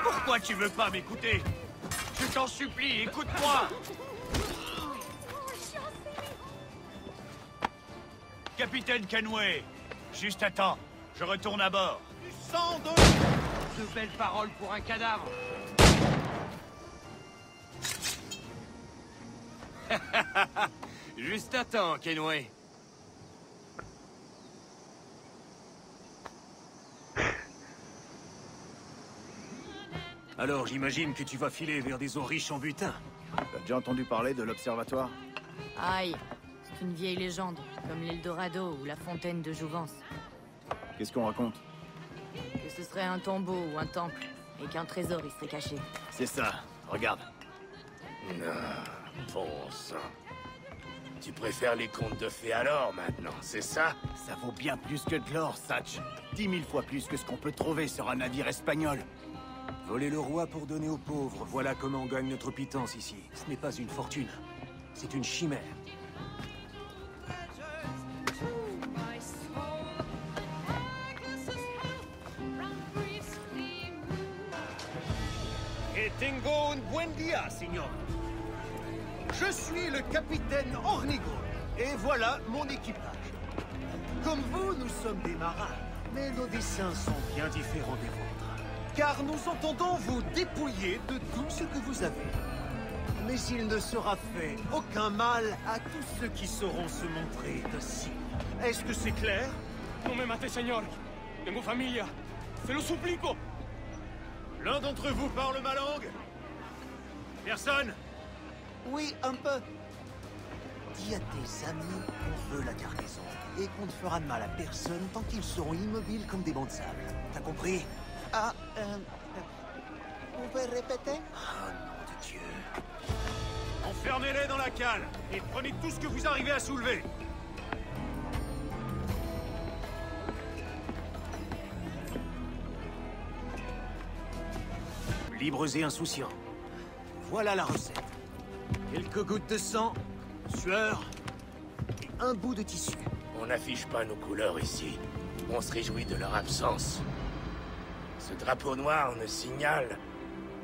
Pourquoi tu veux pas m'écouter? Je t'en supplie, écoute-moi. Capitaine Kenway, juste attends, je retourne à bord. Du sang de belles paroles pour un cadavre. Juste attends, Kenway. Alors, j'imagine que tu vas filer vers des eaux riches en butin. T'as déjà entendu parler de l'Observatoire? Aïe, c'est une vieille légende, comme l'Eldorado ou la fontaine de Jouvence. Qu'est-ce qu'on raconte? Que ce serait un tombeau ou un temple, et qu'un trésor y serait caché. C'est ça, regarde. Non, bon sang. Tu préfères les contes de fées alors, maintenant, c'est ça? Ça vaut bien plus que de l'or, Satch. 10 000 fois plus que ce qu'on peut trouver sur un navire espagnol. Voler le roi pour donner aux pauvres, voilà comment on gagne notre pitance ici. Ce n'est pas une fortune, c'est une chimère. Et tengo un buen día, señor. Je suis le capitaine Hornigold, et voilà mon équipage. Comme vous, nous sommes des marins, mais nos dessins sont bien différents des vôtres. Car nous entendons vous dépouiller de tout ce que vous avez. Mais il ne sera fait aucun mal à tous ceux qui sauront se montrer dociles. Est-ce que c'est clair? No me mate, señor. Tengo familia. Se lo suplico. L'un d'entre vous parle ma langue? Personne? Oui, un peu. Dis à tes amis qu'on veut la cargaison et qu'on ne fera de mal à personne tant qu'ils seront immobiles comme des bancs de sable. T'as compris? Ah, vous pouvez répéter? Oh nom de Dieu. Enfermez-les dans la cale et prenez tout ce que vous arrivez à soulever. Libres et insouciants. Voilà la recette. Quelques gouttes de sang, sueur et un bout de tissu. On n'affiche pas nos couleurs ici. On se réjouit de leur absence. Ce drapeau noir ne signale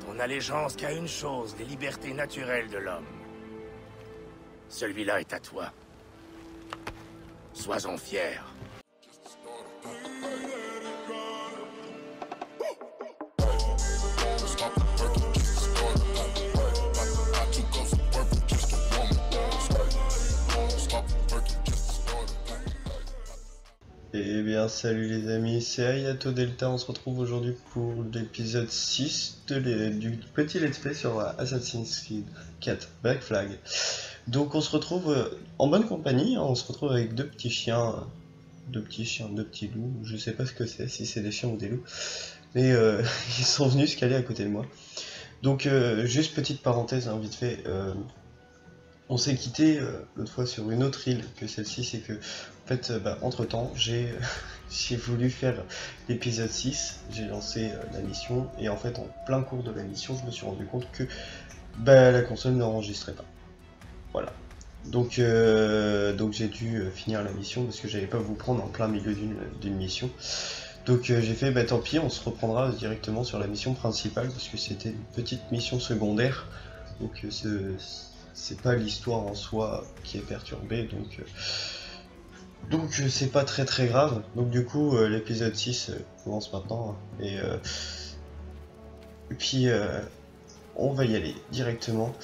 ton allégeance qu'à une chose, les libertés naturelles de l'homme. Celui-là est à toi. Sois-en fier. Eh bien salut les amis, c'est Ayato Delta, on se retrouve aujourd'hui pour l'épisode 6 du petit let's play sur Assassin's Creed 4 Black Flag. Donc on se retrouve en bonne compagnie, on se retrouve avec deux petits loups, je sais pas ce que c'est, si c'est des chiens ou des loups, mais ils sont venus se caler à côté de moi. Donc juste petite parenthèse hein, vite fait, on s'est quitté l'autre fois sur une autre île que celle-ci, c'est que en fait, entre temps, j'ai voulu faire l'épisode 6, j'ai lancé la mission, et en fait, en plein cours de la mission, je me suis rendu compte que la console n'enregistrait pas. Voilà. Donc j'ai dû finir la mission, parce que j'allais pas vous prendre en plein milieu d'une mission. Donc j'ai fait, tant pis, on se reprendra directement sur la mission principale, parce que c'était une petite mission secondaire, donc c'est pas l'histoire en soi qui est perturbée, donc c'est pas très grave. Donc du coup l'épisode 6 commence maintenant et puis on va y aller directement.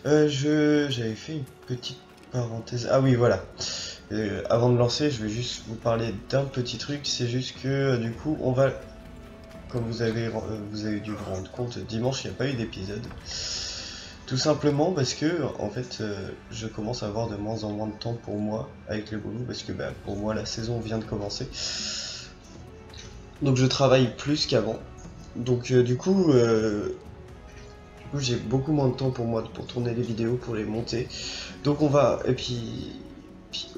J'avais fait une petite parenthèse. Ah oui voilà. Avant de lancer, je vais juste vous parler d'un petit truc. C'est juste que du coup on va, comme vous avez dû vous rendre compte, dimanche il n'y a pas eu d'épisode. Tout simplement parce que en fait je commence à avoir de moins en moins de temps pour moi avec le boulot, parce que pour moi la saison vient de commencer, donc je travaille plus qu'avant, donc du coup j'ai beaucoup moins de temps pour moi pour tourner les vidéos, pour les monter, donc on va, et puis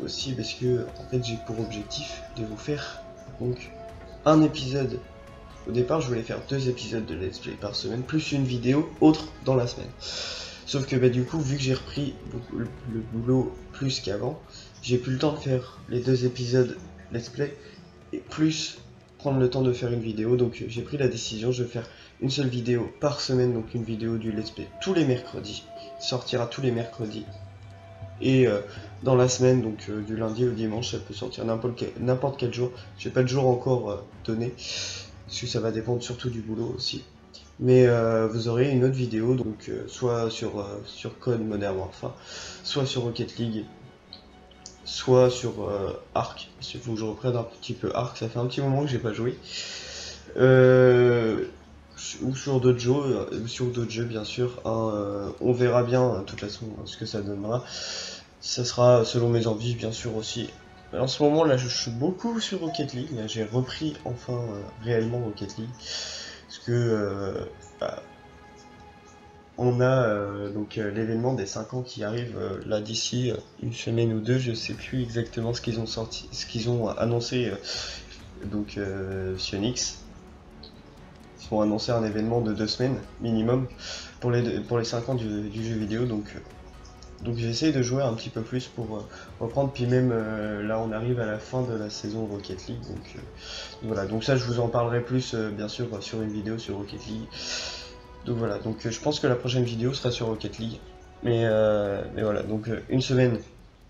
aussi parce que en fait j'ai pour objectif de vous faire donc un épisode. Au départ, je voulais faire 2 épisodes de let's play par semaine, plus une vidéo autre dans la semaine. Sauf que du coup, vu que j'ai repris le boulot plus qu'avant, j'ai plus le temps de faire les 2 épisodes let's play, et plus prendre le temps de faire une vidéo, donc j'ai pris la décision, je vais faire une seule vidéo par semaine, donc une vidéo du let's play tous les mercredis, sortira tous les mercredis, et dans la semaine, donc du lundi au dimanche, ça peut sortir n'importe quel jour, j'ai pas de jour encore donné, parce que ça va dépendre surtout du boulot aussi. Mais vous aurez une autre vidéo, donc soit sur COD Modern Warfare, soit sur Rocket League, soit sur Ark. Il faut que je reprenne un petit peu Ark, ça fait un petit moment que j'ai pas joué. Ou sur d'autres jeux, bien sûr. On verra bien, de toute façon, ce que ça donnera. Ça sera selon mes envies, bien sûr, aussi. En ce moment, là, je suis beaucoup sur Rocket League. J'ai repris enfin réellement Rocket League. Parce que on a donc l'événement des 5 ans qui arrive là d'ici une semaine ou deux, je sais plus exactement ce qu'ils ont annoncé donc Sionix. Ils vont annoncer un événement de 2 semaines minimum pour les 5 ans du jeu vidéo, donc j'essaye de jouer un petit peu plus pour reprendre, puis même là on arrive à la fin de la saison Rocket League, donc voilà, donc ça je vous en parlerai plus bien sûr sur une vidéo sur Rocket League. Donc voilà, donc je pense que la prochaine vidéo sera sur Rocket League, mais voilà, donc une semaine,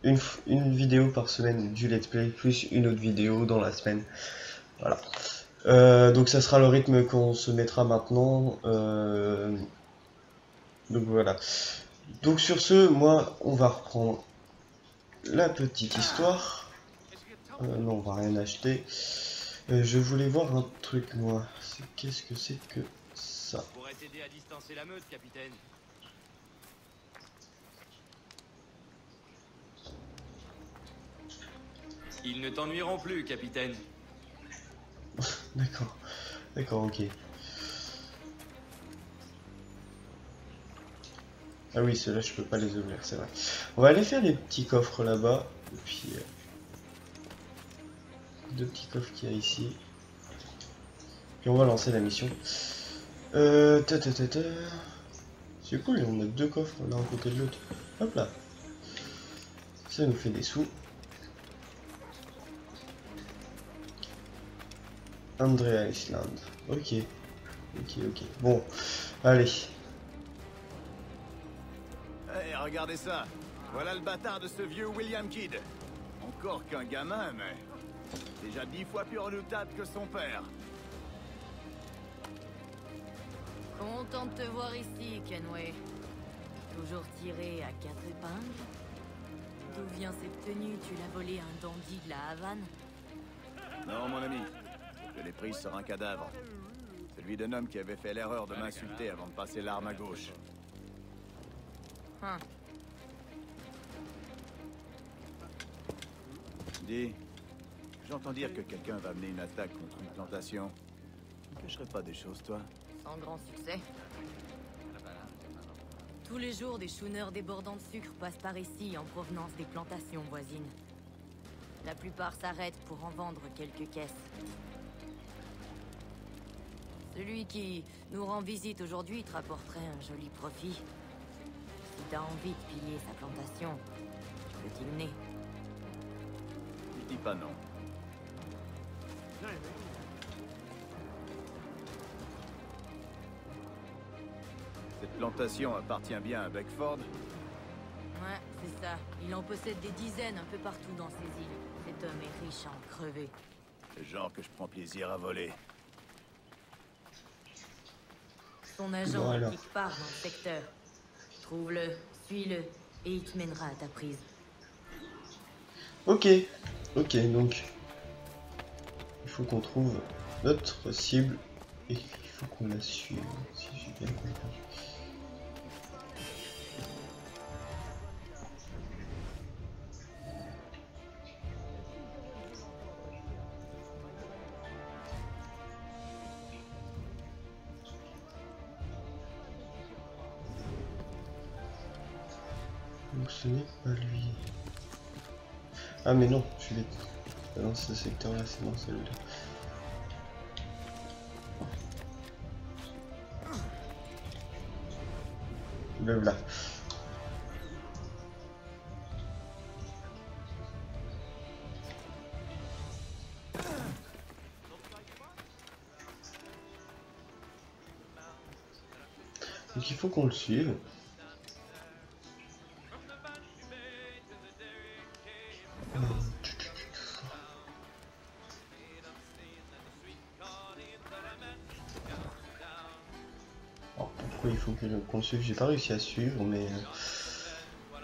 une vidéo par semaine du let's play, plus une autre vidéo dans la semaine, voilà. Donc ça sera le rythme qu'on se mettra maintenant, donc voilà. Donc sur ce, moi, on va reprendre la petite histoire. Non, on va rien acheter. Je voulais voir un truc, moi. Qu'est-ce que c'est que ça? Je pourrais t'aider à distancer la meute, capitaine. Ils ne t'ennuieront plus, capitaine. D'accord. D'accord, ok. Ah oui, ceux-là, je peux pas les ouvrir, c'est vrai. On va aller faire les petits coffres là-bas. Et puis... 2 petits coffres qu'il y a ici. Puis on va lancer la mission. C'est cool, on a 2 coffres l'un à côté de l'autre. Hop là. Ça nous fait des sous. Andrea Island. Ok. Ok. Bon, allez. Hey, regardez ça. Voilà le bâtard de ce vieux William Kidd. Encore qu'un gamin, mais déjà 10 fois plus redoutable que son père. Content de te voir ici, Kenway. Toujours tiré à 4 épingles. D'où vient cette tenue? Tu l'as volée à un dandy de la Havane? Non, mon ami. Je l'ai prise sur un cadavre. Celui d'un homme qui avait fait l'erreur de m'insulter avant de passer l'arme à gauche. Dis, j'entends dire que quelqu'un va mener une attaque contre une plantation. Tu ne cacherais pas des choses, toi? Sans grand succès. Tous les jours, des chouneurs débordants de sucre passent par ici en provenance des plantations voisines. La plupart s'arrêtent pour en vendre quelques caisses. Celui qui nous rend visite aujourd'hui te rapporterait un joli profit. Si t'as envie de piller sa plantation, je peux t'y mener. Je dis pas non. Cette plantation appartient bien à Beckford? Ouais, c'est ça. Il en possède des dizaines un peu partout dans ces îles. Cet homme est riche à en crever. Le genre que je prends plaisir à voler. Son agent est quelque part dans le secteur. Trouve-le, suis-le, et il te mènera à ta prise. Ok, donc il faut qu'on trouve notre cible et il faut qu'on la suive, si j'ai bien compris. Donc ce n'est pas lui. Ah mais non, je suis bête. Dans ce secteur là, c'est dans celui-là. Le là. Donc il faut qu'on le suive. Alors pourquoi il faut qu'on le suive? J'ai pas réussi à suivre, mais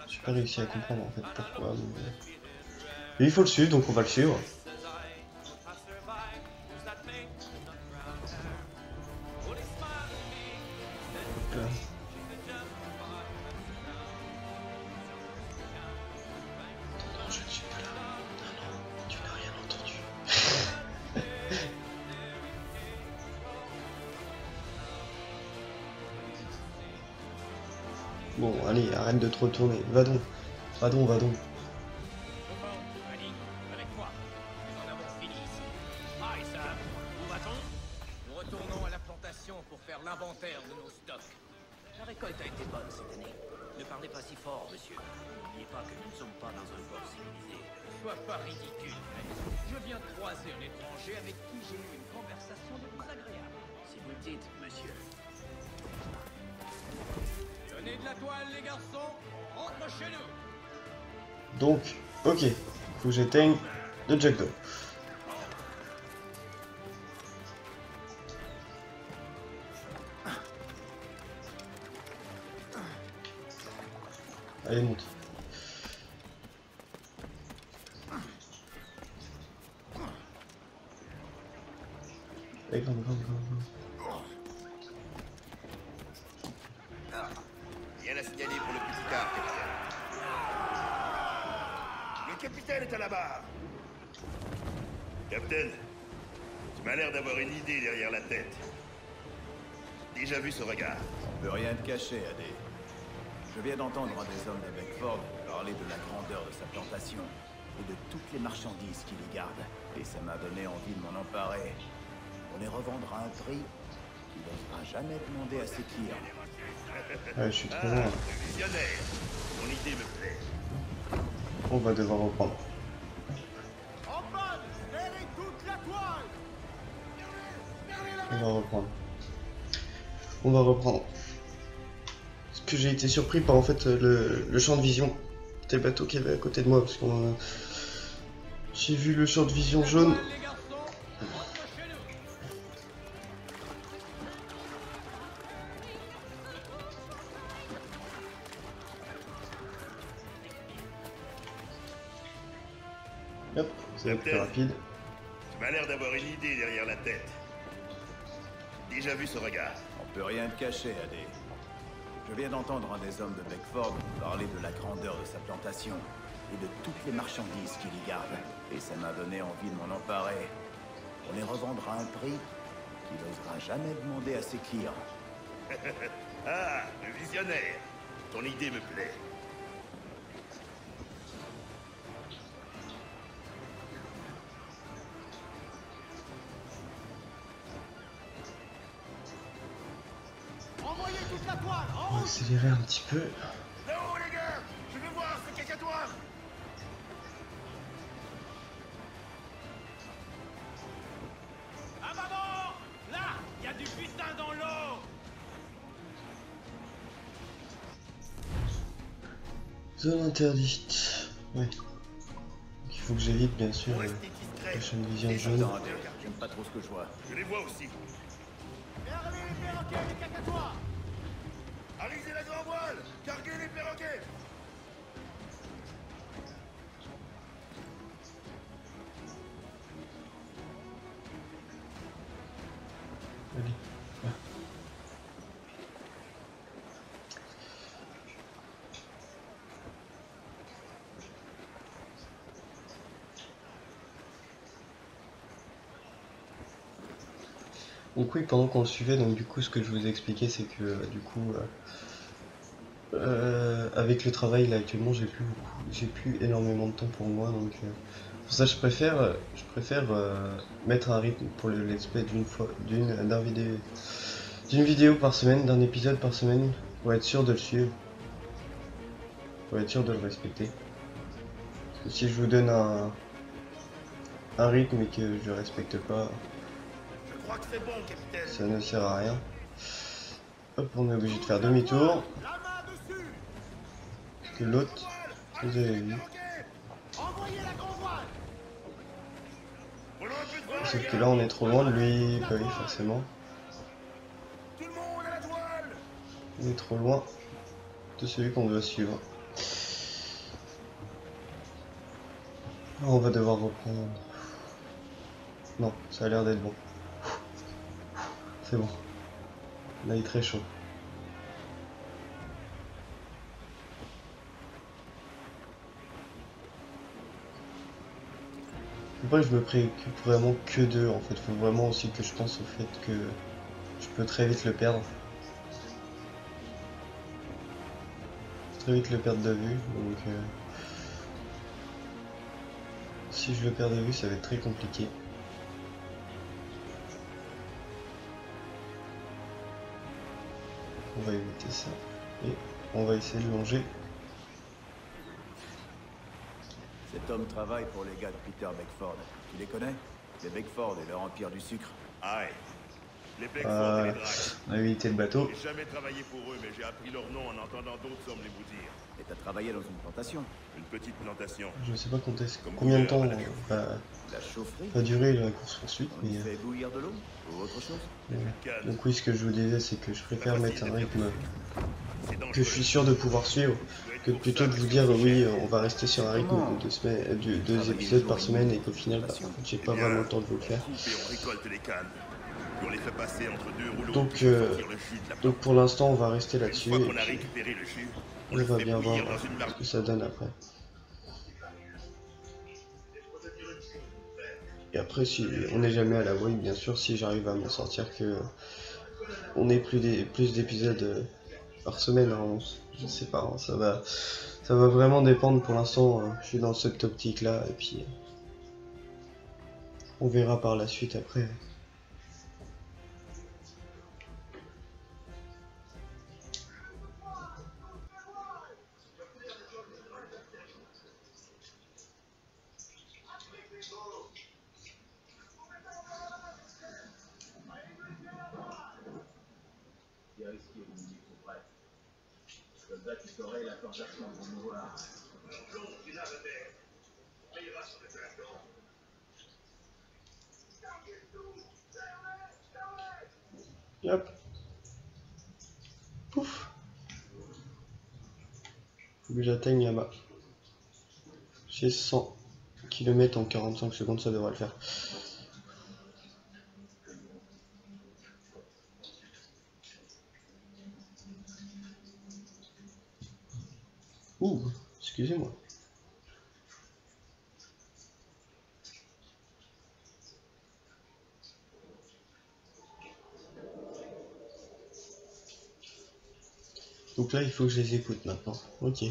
j'ai pas réussi à comprendre en fait pourquoi. Mais il faut le suivre, donc on va le suivre. Bon, allez, arrête de te retourner. Va donc. Va donc, va donc. Ali, avec moi. Nous en avons fini ici. Ah, et ça, où va-t-on? Nous retournons à la plantation pour faire l'inventaire de nos stocks. La récolte a été bonne cette année. Ne parlez pas si fort, monsieur. N'oubliez pas que nous ne sommes pas dans un port civilisé. Ne sois pas ridicule, maître. Je viens de croiser un étranger avec qui j'ai eu une conversation de plus agréable. Si vous le dites, monsieur. Donnez de la toile, les garçons. Rentre chez nous. Donc, ok. Faut que j'éteigne le Jackdaw. Allez, monte. Allez, go. Rien à signaler pour le petit car, capitaine. Le capitaine est à la barre. Capitaine, tu m'as l'air d'avoir une idée derrière la tête. Déjà vu ce regard. On peut rien te cacher, AD. Je viens d'entendre un des hommes de Beckford parler de la grandeur de sa plantation et de toutes les marchandises qu'il y garde. Et ça m'a donné envie de m'en emparer. On les revendra à un prix qu'il n'osera jamais demander à ses clients. Ouais, je suis trop loin. Visionnaire, ton idée me plaît. On va devoir reprendre. En panne, serrez toute la toile. On va reprendre. On va reprendre. Parce que j'ai été surpris par en fait le champ de vision des bateaux qu'il y avait à côté de moi. Parce qu'on j'ai vu le champ de vision jaune. Hop, c'est plus rapide. Tu m'as l'air d'avoir une idée derrière la tête. Déjà vu ce regard. On peut rien te cacher, AD. Je viens d'entendre un des hommes de Beckford parler de la grandeur de sa plantation et de toutes les marchandises qu'il y garde. Et ça m'a donné envie de m'en emparer. On les revendra à un prix qu'il n'osera jamais demander à ses clients. Ah, le visionnaire. Ton idée me plaît. Envoyez toute la toile. En On va route. accélérer un petit peu. Là-haut, les gars. Je veux voir ce cacatoire. À bâbord! Là! Il y a du putain dans l'eau! Zone interdite. Ouais. Donc, il faut que j'évite bien sûr Restez discret. le champ de vision jaune. Attends, AD, j'aime pas trop ce que je vois. Je les vois aussi. Fermez les perroquets, les cacatoires. Arisez la grand voile. Carguez les perroquets. Allez. Va. Donc oui, pendant qu'on le suivait, donc du coup ce que je vous ai expliqué c'est que du coup avec le travail là actuellement j'ai plus énormément de temps pour moi, donc pour ça je préfère mettre un rythme pour le let's play d'une vidéo par semaine, d'un épisode par semaine, pour être sûr de le suivre, pour être sûr de le respecter. Parce que si je vous donne un rythme et que je le respecte pas, Je crois que c'est bon, capitaine. ça ne sert à rien. Hop, on est obligé de faire demi-tour. Parce que l'autre, vous avez vu. Sauf que là on est trop loin de lui, bah oui forcément. On est trop loin de celui qu'on doit suivre. On va devoir reprendre. Non, ça a l'air d'être bon. C'est bon. Là il est très chaud. Après je me préoccupe vraiment que d'eux en fait. Faut vraiment aussi que je pense au fait que je peux très vite le perdre. Très vite le perdre de vue. Donc si je le perds de vue ça va être très compliqué. On va éviter ça et on va essayer de longer. Cet homme travaille pour les gars de Peter Beckford. Tu les connais? Les Beckford et leur empire du sucre. Aïe. Les Beckford et les Dracs. On a évité le bateau. J'ai jamais travaillé pour eux, mais j'ai appris leur nom en entendant d'autres hommes les vous dire. Et t'as travaillé dans une plantation? Une petite plantation. Je sais pas combien de temps va durer la course poursuite, On y mais fait bouillir de l'eau ou autre chose? donc oui, ce que je vous disais, c'est que je préfère mettre un rythme que je suis sûr de pouvoir suivre, que plutôt de vous dire oui, on va rester sur un rythme de deux épisodes par semaine et qu'au final, bah, j'ai pas vraiment le temps de vous le faire. Donc pour l'instant, on va rester là-dessus et puis on va bien voir ce que ça donne après. Et après, si on n'est jamais à l'abri, bien sûr, si j'arrive à m'en sortir, que on ait plus d'épisodes par semaine, hein, je sais pas, hein, ça va vraiment dépendre. Pour l'instant, je suis dans cette optique là, et puis on verra par la suite après. Hop. Pouf. Faut que j'atteigne là-bas. J'ai 100 km en 45 secondes, ça devrait le faire. Ouh, excusez-moi. Donc là, il faut que je les écoute maintenant. Ok.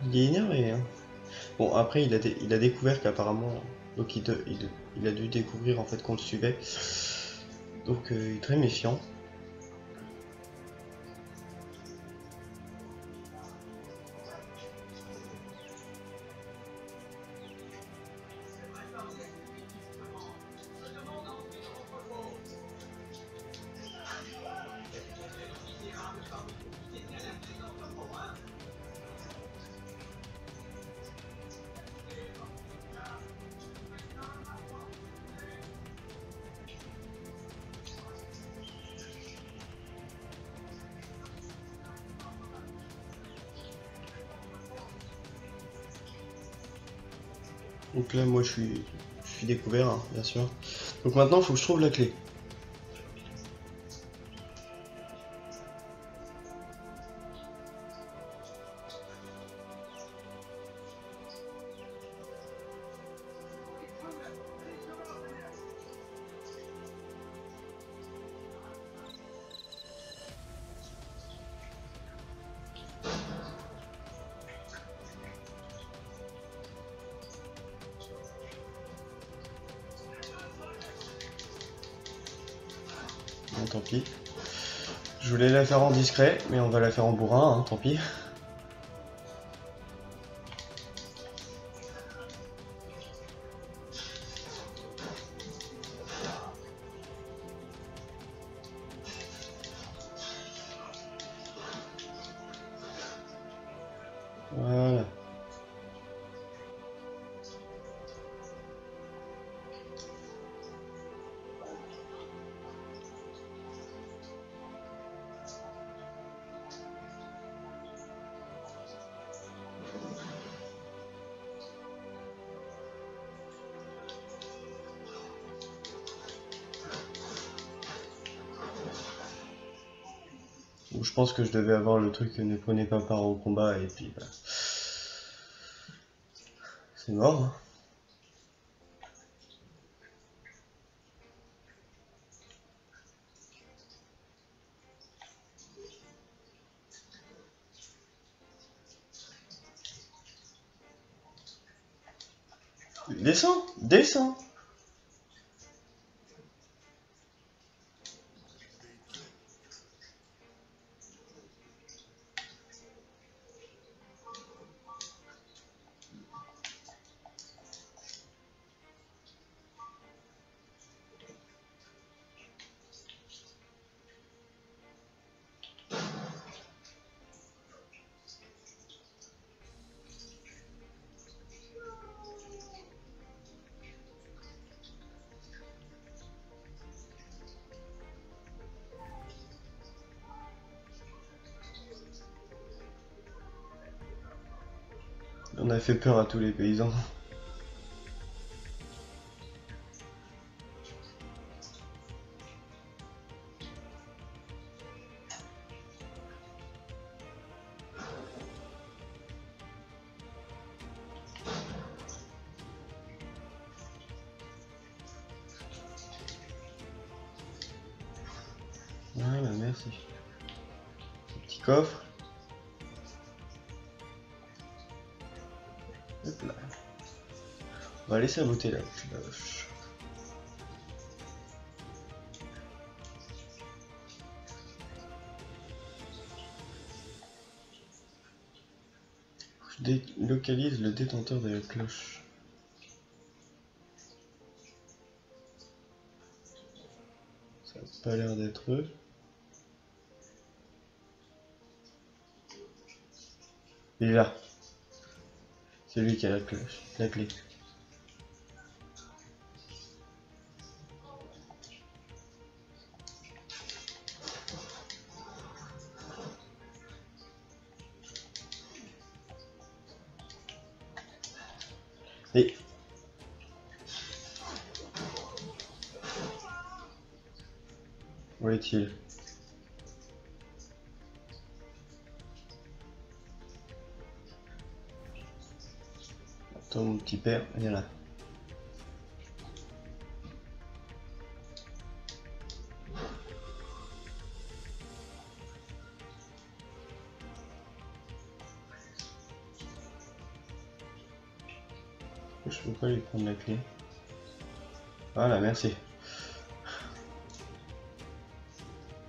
Il est énervé, hein. Bon, après, il a découvert qu'apparemment, donc il a dû découvrir en fait qu'on le suivait. Donc, il est très méfiant. Donc là, moi, je suis découvert, hein, bien sûr. Donc maintenant, il faut que je trouve la clé. Bon, tant pis. Je voulais la faire en discret, mais on va la faire en bourrin, hein, tant pis. Voilà. Donc, je pense que je devais avoir le truc ne prenez pas part au combat et puis bah, c'est mort. Hein. Descends, descends. On a fait peur à tous les paysans. Voilà, merci. Petit coffre. Hop là. On va laisser à beauté là. Je délocalise le détenteur de la cloche. Ça n'a pas l'air d'être eux. Il est là. C'est lui qui a la cloche, la clé. Et où est-il? Attends, mon petit père, viens là. Je peux pas lui prendre la clé. Voilà, merci.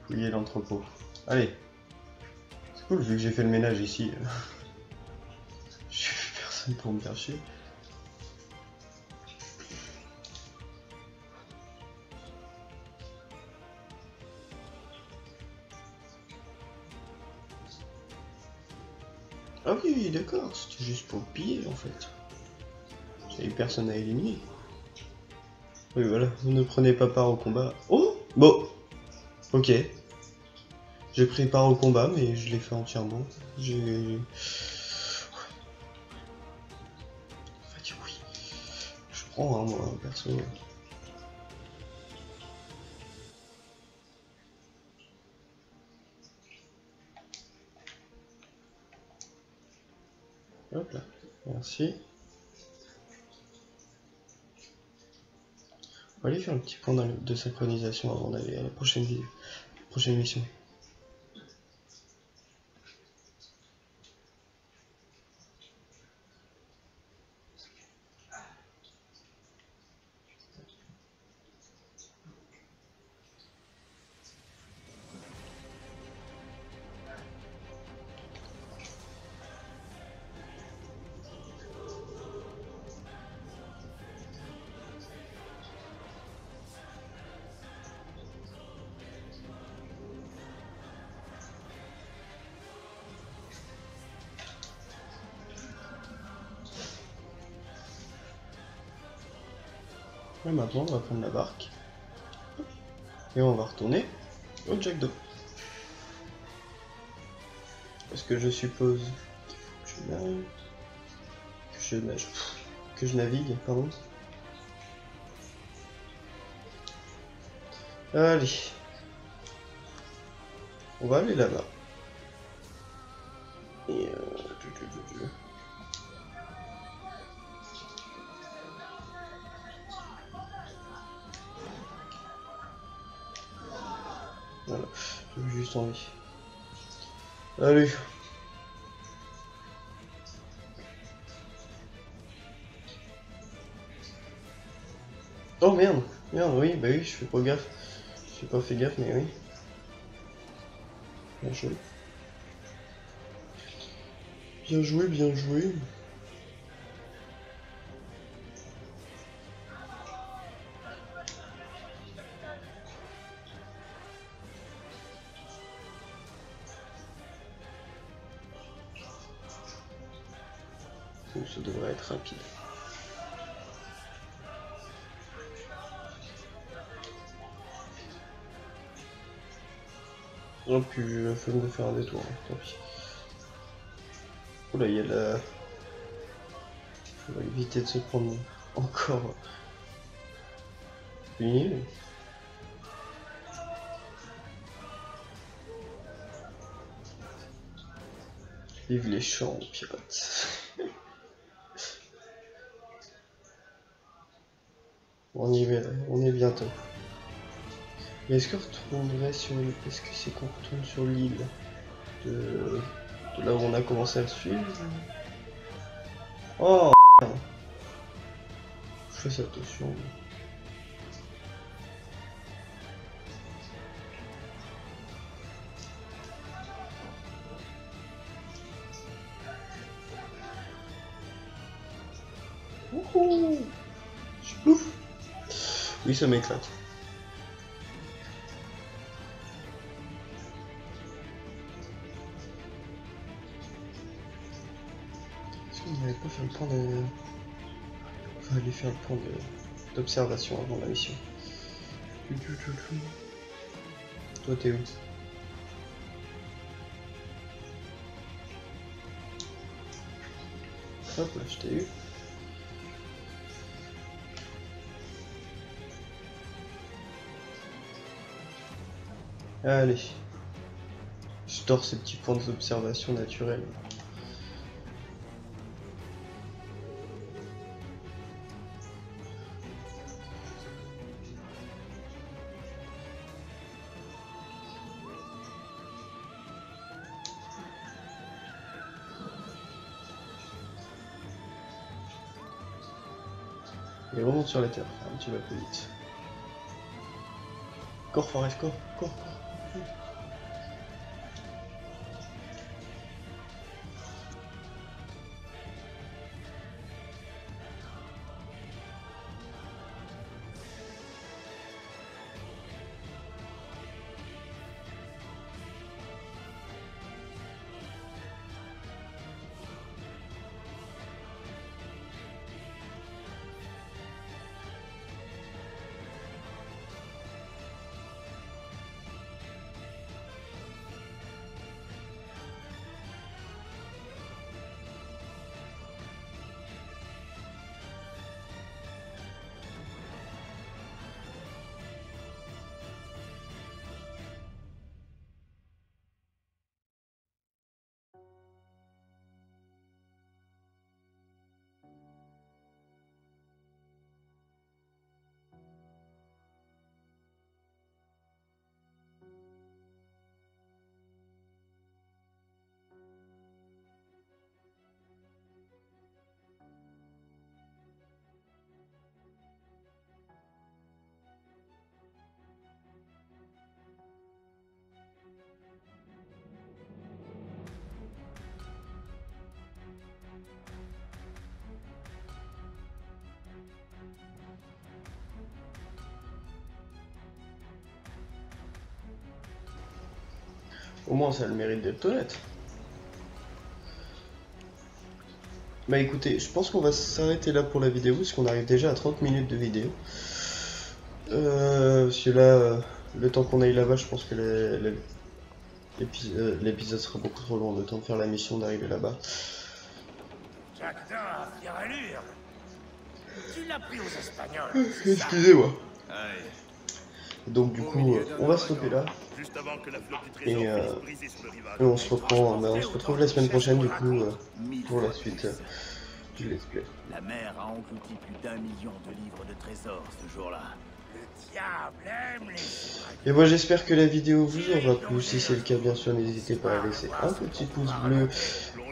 Fouiller l'entrepôt. Allez. C'est cool, vu que j'ai fait le ménage ici. J'ai vu personne pour me faire chier. Ah oui, d'accord, c'était juste pour piller en fait. J'avais personne à éliminer. Oui, voilà, vous ne prenez pas part au combat. Oh, bon, ok. J'ai pris part au combat, mais je l'ai fait entièrement. J'ai... En fait, oui. prends, hein, moi, perso. Hop là, merci. On va aller faire un petit point de synchronisation avant d'aller à la prochaine mission. Et maintenant, on va prendre la barque. Et on va retourner au Jack d'eau. Parce que je suppose qu'il faut que je navigue, pardon. Allez. On va aller là-bas. Et voilà, j'ai juste envie. Allez. Oh merde, oui, bah oui, je fais pas gaffe. J'ai pas fait gaffe, mais oui. Bien joué. Bien joué, bien joué. Donc ça devrait être rapide. Oh puis j'ai la flemme de faire un détour, hein, tant pis. Oula, il y a la... Faut éviter de se prendre encore une île. Vive les champs, pirates. On y est bientôt. Et est-ce qu'on retournerait sur l'île? Est-ce que c'est qu'on retourne sur l'île de là où on a commencé à le suivre? Oh merde. Je fais attention. Wouhou! Ouf! Oui, ça m'éclate. Est-ce qu'on n'avait pas fait le point de... On va aller faire le point d'observation avant la mission. Toi, t'es où? Hop là, je t'ai eu. Allez, je tords ces petits points d'observation naturels. Et remonte sur la terre, un petit peu plus vite. Cours, Forest, cours. Au moins ça a le mérite d'être honnête. Bah écoutez, je pense qu'on va s'arrêter là pour la vidéo, parce qu'on arrive déjà à 30 minutes de vidéo. Parce que là, le temps qu'on aille là-bas, je pense que l'épisode sera beaucoup trop long, le temps de faire la mission, d'arriver là-bas. J'adore, fière allure. Tu l'as pris aux Espagnols. Excusez-moi. Donc du coup, on va stopper là. Et on se reprend, on se retrouve la semaine prochaine du coup pour la suite du let's play. La mer a englouti plus d'1 million de livres de trésors ce jour-là. Le diable aime les... Et moi j'espère que la vidéo vous aura plu. Si c'est le cas, bien sûr, n'hésitez pas à laisser un petit pouce bleu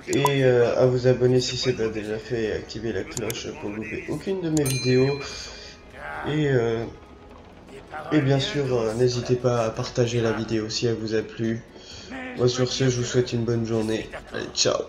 et à vous abonner si c'est pas déjà fait, et activer la cloche pour ne louper aucune de mes vidéos. Et bien sûr, n'hésitez pas à partager la vidéo si elle vous a plu. Moi sur ce, je vous souhaite une bonne journée. Allez, ciao.